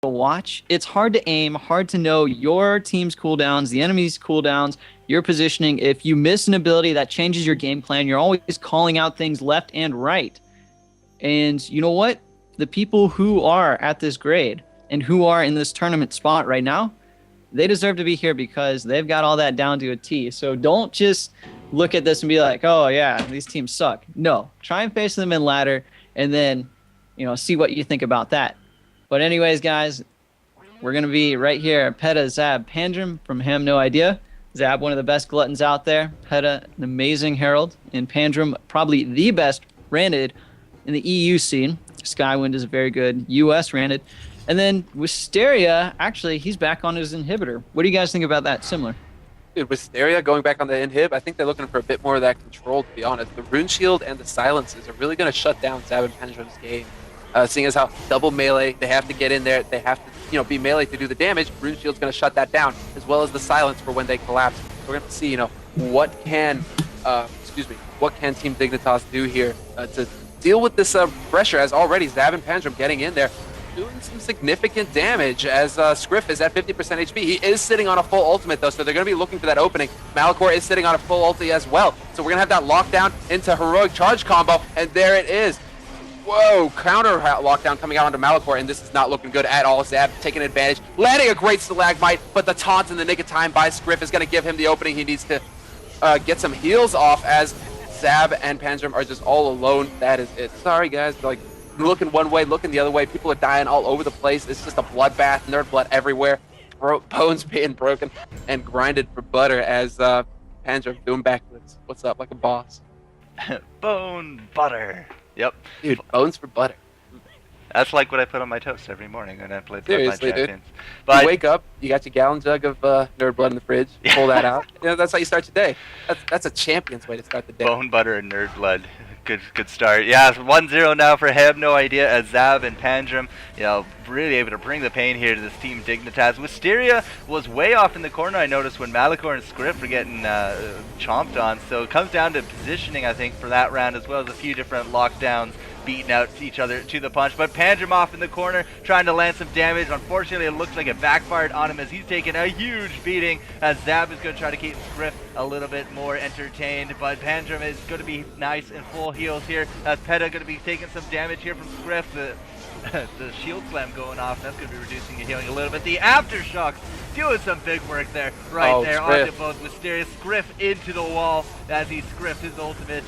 to watch. It's hard to aim, hard to know your team's cooldowns, the enemy's cooldowns, your positioning. If you miss an ability, that changes your game plan. You're always calling out things left and right. And you know what? The people who are at this grade and who are in this tournament spot right now, they deserve to be here because they've got all that down to a T. So don't just look at this and be like, oh, yeah, these teams suck. No, try and face them in ladder and then, see what you think about that. But anyways, guys, we're going to be right here. Peta, Zab, Pandrum from Haem, no idea. Zab, one of the best gluttons out there. Peta, an amazing herald. And Pandrum, probably the best ranted in the EU scene. Skywind is a very good US ranted. And then Wisteria, actually, he's back on his inhibitor. What do you guys think about that? Similar. Dude, Wisteria going back on the inhib, I think they're looking for a bit more of that control, to be honest. The Rune Shield and the silences are really going to shut down Zab and Pendrum's game. Seeing as how double melee, they have to get in there, they have to, be melee to do the damage. Rune Shield's going to shut that down, as well as the silence for when they collapse. We're going to see, what can Team Dignitas do here to deal with this pressure, as already Zab and Pandrum getting in there, doing some significant damage as Scriff is at 50% HP. He is sitting on a full ultimate though, so they're going to be looking for that opening. Malachor is sitting on a full ulti as well, so we're going to have that lockdown into heroic charge combo, and there it is. Whoa, counter lockdown coming out onto Malachor, and this is not looking good at all. Zab taking advantage, landing a great stalagmite, but the taunt in the nick of time by Scriff is going to give him the opening he needs to get some heals off, as Zab and Pandrum are just all alone. That is it. Sorry guys, like, looking one way, looking the other way. People are dying all over the place. It's just a bloodbath, nerd blood everywhere. Bones being broken and grinded for butter as Pandrum doing backflips. What's up, like a boss? Bone butter. Yep. Dude, bones for butter. That's like what I put on my toast every morning when I play Seriously, Bloodline dude. Champions. But You wake up, you got your gallon jug of nerd blood in the fridge, pull that out. That's how you start your day. That's a champion's way to start the day. bone butter and nerd blood. Good start. Yeah, it's 1-0 now for Haem, no idea, as Zab and Pandrum, really able to bring the pain here to this team Dignitas. Wisteria was way off in the corner, I noticed, when Malachor and Scriff were getting chomped on, so it comes down to positioning, I think, for that round, as well as a few different lockdowns beating out each other to the punch. But Pandrum off in the corner, trying to land some damage. Unfortunately, it looks like it backfired on him as he's taking a huge beating, as Zab is going to try to keep Scriff a little bit more entertained. But Pandrum is going to be nice and full heals here, as Peta going to be taking some damage here from Scriff. The shield slam going off, that's going to be reducing your healing a little bit. The aftershocks doing some big work there, there onto both Wisteria. Scriff into the wall as he scriffed his ultimate.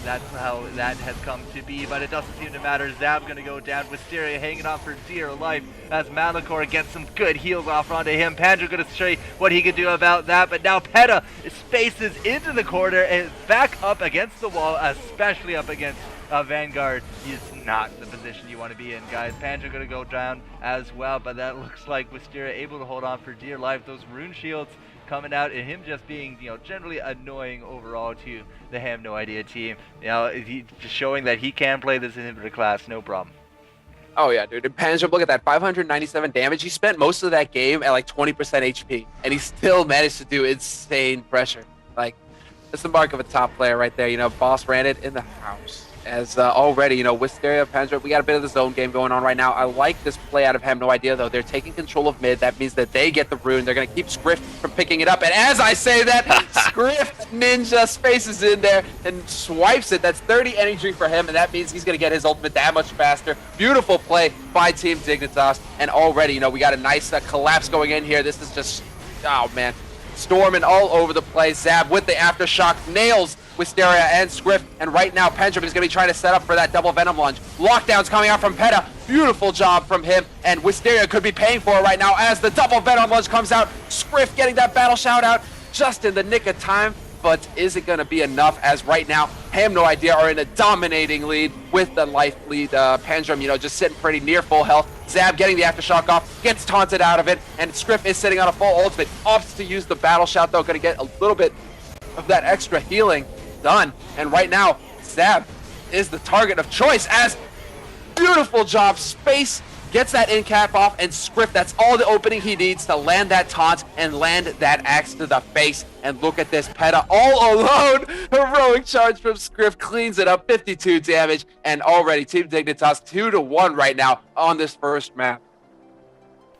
That's how that has come to be, but it doesn't seem to matter. Zab's going to go down. Wisteria hanging on for dear life as Malachor gets some good heals off onto him. Pandrum going to show you what he can do about that, but now Peta spaces into the corner and back up against the wall, especially up against Vanguard. Is not the position you want to be in, guys. Pandrum going to go down as well, but that looks like Wisteria able to hold on for dear life. Those rune shields coming out, and him just being, generally annoying overall to the Haem No Idea team. He just showing that he can play this inhibitor class, no problem. Oh yeah, dude. And Pandrum, look at that, 597 damage. He spent most of that game at like 20% HP, and he still managed to do insane pressure. Like, that's the mark of a top player right there. Boss ran it in the house. As already, Wisteria, Pandrum, we got a bit of the zone game going on right now. I like this play out of Haem No Idea, though. They're taking control of mid. That means that they get the rune. They're going to keep Scriff from picking it up. And as I say that, Scriff Ninja spaces in there and swipes it. That's 30 energy for him, and that means he's going to get his ultimate that much faster. Beautiful play by Team Dignitas. And already, we got a nice collapse going in here. This is just, oh, man, storming all over the place. Zab with the aftershock nails Wisteria and Scriff, and right now Pandrum is going to be trying to set up for that double Venom lunge. Lockdown's coming out from Peta. Beautiful job from him, and Wisteria could be paying for it right now as the double Venom lunge comes out. Scriff getting that battle shout out just in the nick of time, but is it going to be enough, as right now Haem No Idea are in a dominating lead with the life lead. Pandrum, just sitting pretty near full health. Zab getting the aftershock off, gets taunted out of it, and Scriff is sitting on a full ultimate. Opts to use the battle shout, though, going to get a little bit of that extra healing done. And right now, Zab is the target of choice, as beautiful job. Space gets that in cap off, and Scriff, that's all the opening he needs to land that taunt and land that axe to the face. And look at this, Peta all alone. Heroic charge from Scriff cleans it up, 52 damage, and already Team Dignitas 2-1 right now on this first map.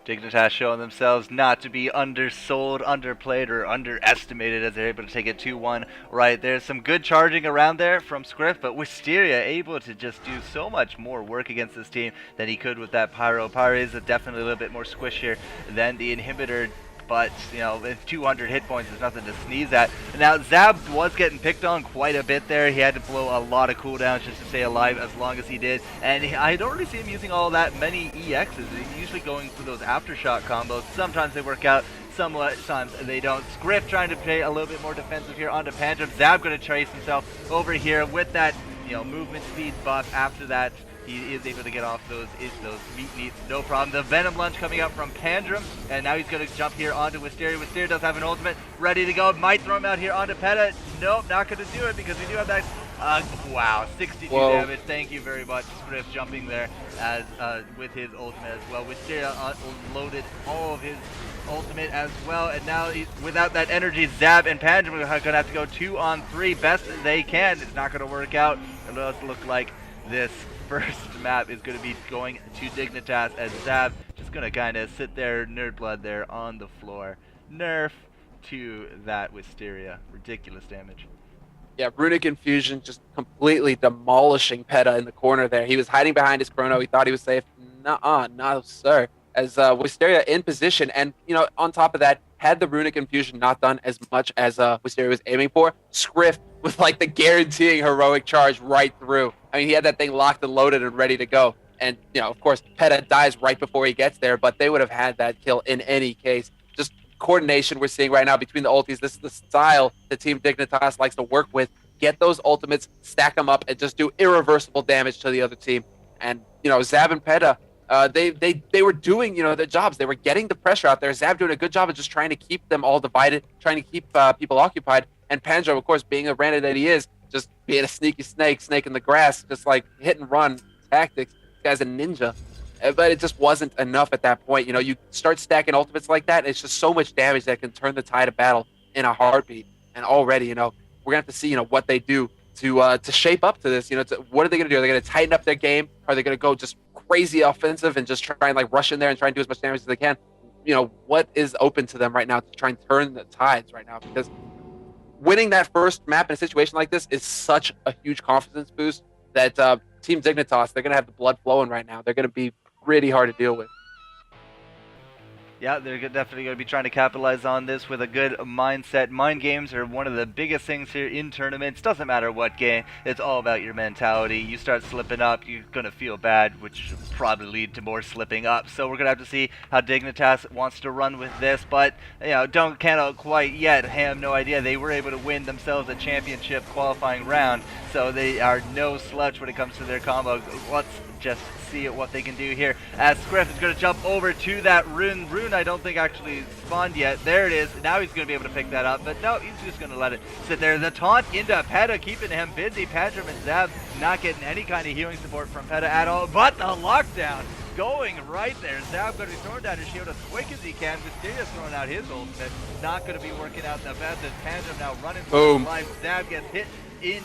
Dignitas showing themselves not to be undersold, underplayed, or underestimated as they're able to take it 2-1 right there. Some good charging around there from Scriff, but Wisteria able to just do so much more work against this team than he could with that Pyro. Pyro is definitely a little bit more squishier than the Inhibitor, but, you know, 200 hit points is nothing to sneeze at. Now, Zab was getting picked on quite a bit there. He had to blow a lot of cooldowns just to stay alive as long as he did. And I don't really see him using all that many EXs. He's usually going for those aftershock combos. Sometimes they work out, sometimes they don't. Scriff trying to play a little bit more defensive here onto Panjam. Zab going to trace himself over here with that, you know, movement speed buff after that. He is able to get off those meat, no problem. The Venom Lunge coming up from Pandrum, and now he's going to jump here onto Wisteria. Wisteria does have an ultimate ready to go. Might throw him out here onto Peta. Nope, not going to do it because we do have that. Wow, 62 damage. Thank you very much, Scriff, jumping there as with his ultimate as well. Wisteria loaded all of his ultimate as well, and now without that energy, Zab and Pandrum are going to have to go 2-on-3 best they can. It's not going to work out. It does look like this first map is going to be going to Dignitas as Zab just going to kind of sit there, nerd blood there on the floor. Nerf to that Wisteria. Ridiculous damage. Yeah, Runic Infusion just completely demolishing Peta in the corner there. He was hiding behind his chrono. He thought he was safe. Nuh-uh, no sir. As Wisteria in position, and, you know, on top of that, had the Runic Infusion not done as much as Wisteria was aiming for, Scriff was like the guaranteeing heroic charge right through. I mean, he had that thing locked and loaded and ready to go. And, you know, of course, Peta dies right before he gets there, but they would have had that kill in any case. Just coordination we're seeing right now between the ultis. This is the style the Team Dignitas likes to work with. Get those ultimates, stack them up, and just do irreversible damage to the other team. And, you know, Zab and Peta, they were doing, you know, their jobs. They were getting the pressure out there. Zab doing a good job of just trying to keep them all divided, trying to keep people occupied. And Panjo, of course, being a ranter that he is, just being a sneaky snake in the grass, just like hit and run tactics. This guy's a ninja. But it just wasn't enough at that point. You know, you start stacking ultimates like that, and it's just so much damage that can turn the tide of battle in a heartbeat. And already, you know, we're going to have to see, you know, what they do to shape up to this. You know, what are they going to do? Are they going to tighten up their game? Are they going to go just crazy offensive and just try and like rush in there and try and do as much damage as they can? You know, what is open to them right now to try and turn the tides right now? Because winning that first map in a situation like this is such a huge confidence boost that Team Dignitas, they're going to have the blood flowing right now. They're going to be pretty hard to deal with. Yeah, they're definitely going to be trying to capitalize on this with a good mindset. Mind games are one of the biggest things here in tournaments. Doesn't matter what game, it's all about your mentality. You start slipping up, you're going to feel bad, which will probably lead to more slipping up. So we're going to have to see how Dignitas wants to run with this, but, you know, don't count out quite yet. Haem, no idea. They were able to win themselves a championship qualifying round, so they are no slouch when it comes to their combos. Let's just see what they can do here as Scriff is going to jump over to that rune. Rune I don't think actually spawned yet. There it is. Now he's going to be able to pick that up, but no, he's just going to let it sit there. The taunt into Peta, keeping him busy. Pandrum and Zab not getting any kind of healing support from Peta at all, but the lockdown going right there. Zab going to be throwing down his shield as quick as he can. Mysterious throwing out his ultimate. Not going to be working out the best as Pandrum now running for his life. Zab gets hit in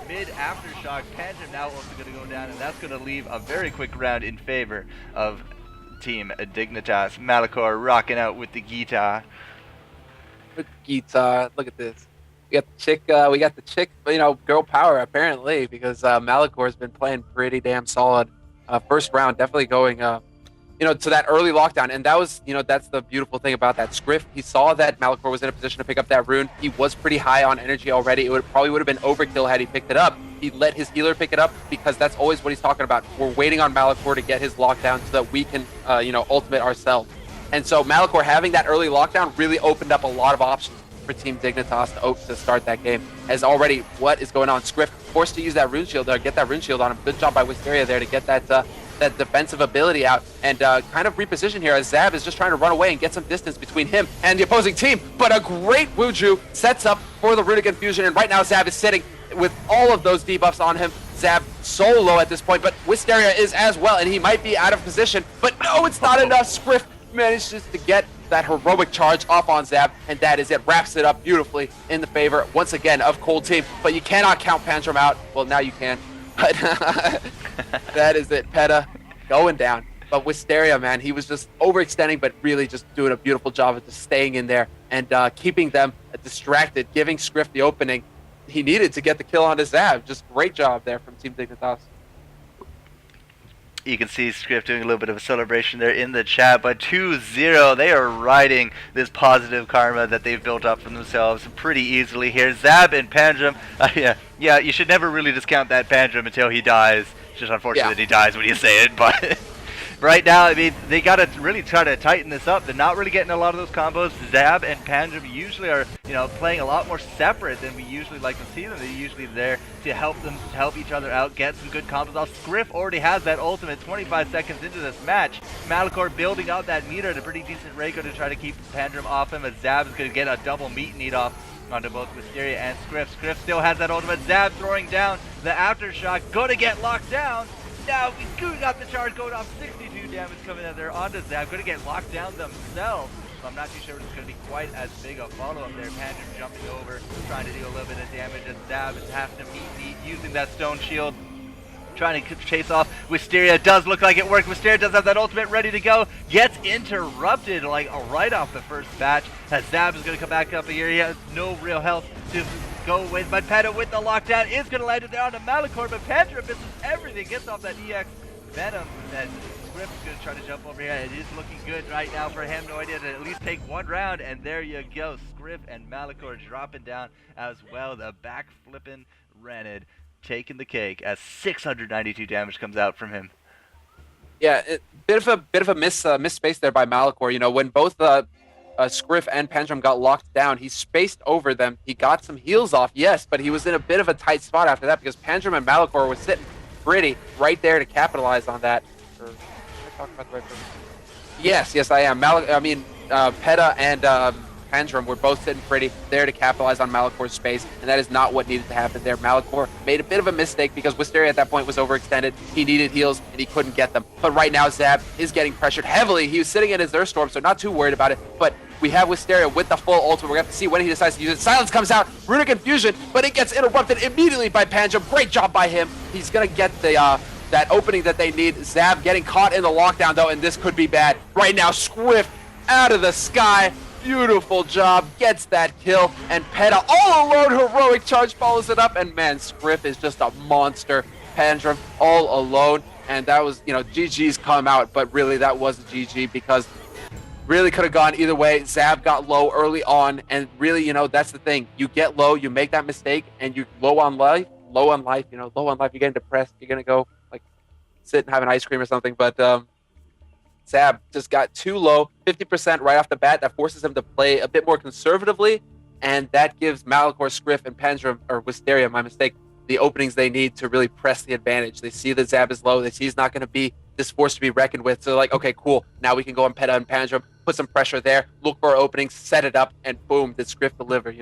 mid aftershock. Panjam now also going to go down, and that's going to leave a very quick round in favor of Team Dignitas. Malachor rocking out with the guitar. With guitar, look at this. We got the chick, you know, girl power apparently, because Malachor's been playing pretty damn solid. First round, definitely going you know, to that early lockdown. And that was, you know, that's the beautiful thing about that. Scriff, he saw that Malachor was in a position to pick up that rune. He was pretty high on energy already. It probably would have been overkill had he picked it up. He let his healer pick it up because that's always what he's talking about. We're waiting on Malachor to get his lockdown so that we can, you know, ultimate ourselves. And so Malachor having that early lockdown really opened up a lot of options for Team Dignitas to start that game. As already, what is going on? Scriff forced to use that rune shield there, get that rune shield on him. Good job by Wisteria there to get that that defensive ability out and kind of reposition here as Zab is just trying to run away and get some distance between him and the opposing team. But a great Wuju sets up for the Runic Infusion, and right now Zab is sitting with all of those debuffs on him. Zab so low at this point, but Wisteria is as well, and he might be out of position. But no, it's not enough. Scriff manages to get that heroic charge off on Zab, and that is it. Wraps it up beautifully in the favor, once again, of Cold Team. But you cannot count Pandrum out. Well, now you can. But that is it. Peta going down. But Wisteria, man, he was just overextending, but really just doing a beautiful job of just staying in there and keeping them distracted, giving Scriff the opening he needed to get the kill on his Zab. Just great job there from Team Dignitas. You can see Scriff doing a little bit of a celebration there in the chat, but 2-0, they are riding this positive karma that they've built up for themselves pretty easily here. Zab and Pandrum, yeah, you should never really discount that Pandrum until he dies. It's just unfortunate that he dies when you say it, but right now, I mean, they got to really try to tighten this up. They're not really getting a lot of those combos. Zab and Pandrum usually are, playing a lot more separate than we usually like to see them. They're usually there to help each other out, get some good combos off. Scriff already has that ultimate 25 seconds into this match. Malachor building up that meter at a pretty decent Reiko to try to keep Pandrum off him, as Zab is going to get a double meat need off onto both Wisteria and Scriff. Scriff still has that ultimate. Zab throwing down the aftershock, gonna get locked down. Now we got the charge going off, 62 damage coming in there onto Zab, gonna get locked down themselves. So I'm not too sure it's gonna be quite as big a follow-up there. Pandrum jumping over, trying to do a little bit of damage, and Zab is having to meet using that stone shield, trying to chase off Wisteria. Does look like it worked. Wisteria does have that ultimate ready to go. Gets interrupted like right off the first batch, as Zab is going to come back up here. He has no real health to go with, but Peta with the lockdown is going to land it down to Malachor, but Pandrum misses everything. Gets off that EX Venom, and Scriff is going to try to jump over here. It is looking good right now for him. No idea to at least take one round, and there you go. Scriff and Malachor dropping down as well. The back flipping Renid taking the cake as 692 damage comes out from him. Yeah, bit of a miss space there by Malachor. When both Scriff and Pandrum got locked down, he spaced over them. He got some heals off, yes, but he was in a bit of a tight spot after that because Pandrum and Malachor were sitting pretty right there to capitalize on that. Am I talking about the right person? Yes, I am. Peta and Pandrum were both sitting pretty there to capitalize on Malachor's space, and that is not what needed to happen there. Malachor made a bit of a mistake because Wisteria at that point was overextended. He needed heals, and he couldn't get them. But right now, Zab is getting pressured heavily. He was sitting in his Earth Storm, so not too worried about it. But we have Wisteria with the full ultimate. We're going to have to see when he decides to use it. Silence comes out, Runic Infusion, but it gets interrupted immediately by Pandrum. Great job by him. He's going to get the that opening that they need. Zab getting caught in the lockdown, though, and this could be bad. Right now, Swift out of the sky. Beautiful job, gets that kill, and Peta all alone, heroic charge follows it up, and man, Scriff is just a monster. Pandrum all alone, and that was, GG's come out, but really that was a GG because really could have gone either way. Zab got low early on, and really, that's the thing. You get low, you make that mistake, and you low on life, you're getting depressed, you're gonna go, sit and have an ice cream or something, but, Zab just got too low, 50% right off the bat. That forces him to play a bit more conservatively, and that gives Malachor, Scriff, and Pandrum, or Wisteria, my mistake, the openings they need to really press the advantage. They see that Zab is low. They see he's not going to be this force to be reckoned with. So they're like, okay, cool. Now we can go on Peta and Pandrum, put some pressure there, look for our openings, set it up, and boom, did Scriff deliver,